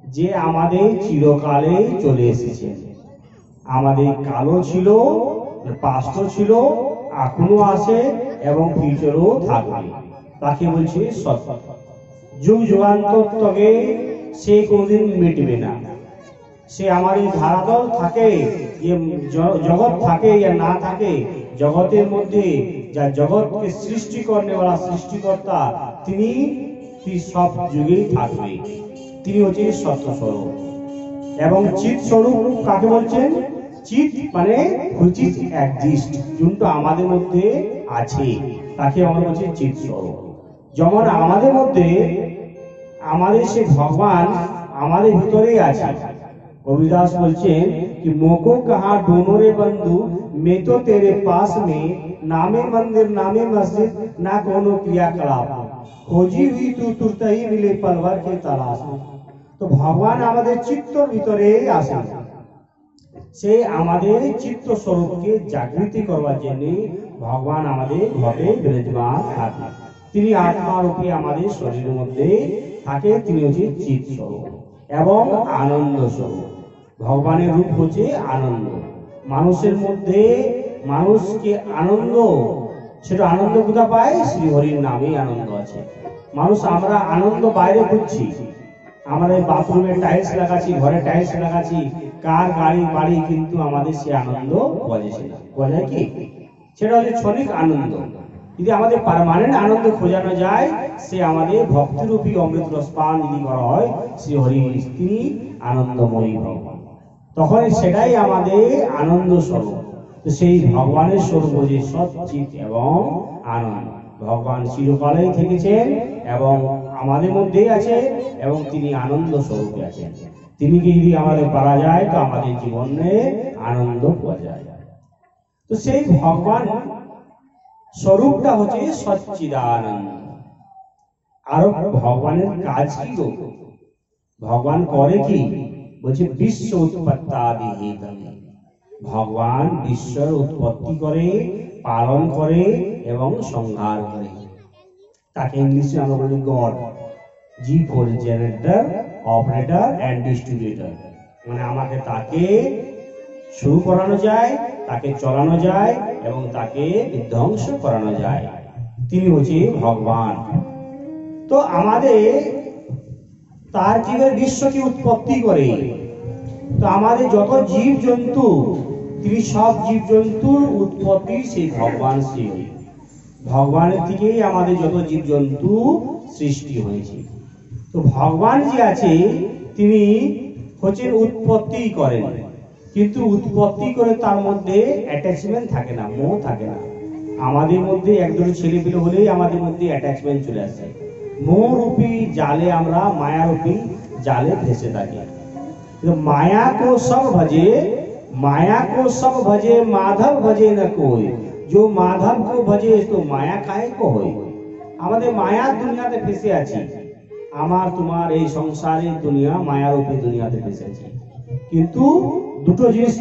যে আমাদের চিরকালে চলে এসেছেন। আমাদের কালো ছিল, পাস্ট ছিল, এখনো আছে এবং ফিউচারও থাকবে। তাকে বলছে সত্য। যুগ যুগান্তর তবে সে কোনদিন মিটবে না। সে আমাদের ধারাতল থাকে, জগৎ থাকে या না থাকে, জগতের মধ্যে যা জগৎকে সৃষ্টি করনে वाला সৃষ্টিকর্তা তিনি সব যুগেই থাকবে। তিনি হচ্ছেন সত্য স্বরূপ। এবং চিৎ স্বরূপ কাকে বলছেন? চিৎ মানে হুইচ ইজ এক্সিস্ট, যোনটা আমাদের মধ্যে আছে তাকে আমরা বলছি চিৎ স্বরূপ। যেমন আমাদের মধ্যে আমাদের সে ভগবান আমাদের ভিতরেই আছে। कबीरदास बोलছেন कि मोको कहा दोनों रे बंधु मैं तो तेरे पास में नामे मंदिर नामे मस्जिद ना कोनो क्रियाकलाप खोजी हुई तू तुरत ही मिले पलवर के तलाश में। तो भगवान আমাদের চিত্তর ভিতরেই আছেন। সে আমাদের চিত্ত স্বরূপকে জাগৃতি করবার জন্য ভগবান আমাদের ঘরে বিরাজমান থাকেন। তিনি আত্মারূপে আমাদের শরীরের মধ্যে থাকে। তিনি হচ্ছেন চিৎ স্বরূপ এবং আনন্দ স্বরূপ। ভগবানের রূপ হচ্ছে আনন্দ। মানুষের মধ্যে মানুষকে আনন্দ, সেটা আনন্দ কোথা পায়? শ্রীহরির নামেই আনন্দ আছে। মানুষ আমরা আনন্দ বাইরে খুঁজছি। আমরা বাথরুমে টাইলস লাগাচ্ছি, ঘরে টাইলস লাগাচ্ছি, কার গাড়ি বাড়ি, কিন্তু আমাদের সে আনন্দ পাওয়া যাচ্ছে না। পাওয়া যায় কি? সেটা হচ্ছে ক্ষণিক আনন্দ। যদি আমাদের পার্মানেন্ট আনন্দ খোঁজানো যায়, সে আমাদের ভক্তিরূপী অমৃত রস পান যদি করা হয় শ্রীহরি, তিনি আনন্দময়ী ভগবান, তখন সেটাই আমাদের আনন্দ স্বরূপ। তো সেই ভগবানের স্বরূপ যে সচ্চিৎ এবং আনন্দ। ভগবান চিরকালেই থেকেছেন এবং আমাদের মধ্যেই আছে এবং তিনি আনন্দ স্বরূপে আছেন। তিনি যদি আমাদের পারা যায় তো আমাদের জীবনে আনন্দ পাওয়া যায়। তো সেই ভগবান স্বরূপটা হচ্ছে সচ্চিদানন্দ। আর ভগবানের কাজ কি গো? ভগবান করে কি? বলছে বিশ্ব উৎপত্তাদি হেতু। ভগবান বিশ্বের উৎপত্তি করে, পালন করে এবং সংহার করে। তাকে ইংলিশে আমরা বলি God. G for generator, operator and distributor. মানে আমাকে তাকে শুরু করানো যায়, তাকে চলানো যায় এবং তাকে বিধ্বংস করানো যায়। তিনি হচ্ছে ভগবান। তো আমাদের তার কি করে বিশ্বকে উৎপত্তি করে? তো আমাদের যত জীব জন্তু, তিনি সব জীব জন্তুর উৎপত্তি সেই ভগবান শ্রী ভগবানের থেকেই আমাদের যত জীব জন্তু সৃষ্টি হয়েছে। তো ভগবান যে আছে তিনি হচ্ছেন উৎপত্তি করেন, কিন্তু উৎপত্তি করে তার মধ্যে অ্যাটাচমেন্ট থাকে না, মোহ থাকে না। আমাদের মধ্যে একজন ছেলে পেলে হলেই আমাদের মধ্যে অ্যাটাচমেন্ট চলে আসে। মোহরূপী জালে আমরা মায়ারূপী জালে ফেসে থাকি। माया को सब भजे, माया को सब भजे, माधव भजे न कोई। जो माधव को भजे तो माया काहे को होय। আমাদের মায়া দুনিয়াতে ফেসে আছি। আমার তোমার এই সংসারের দুনিয়া মায়ারূপী দুনিয়াতে ফেসে আছি। কিন্তু দুটো জিনিস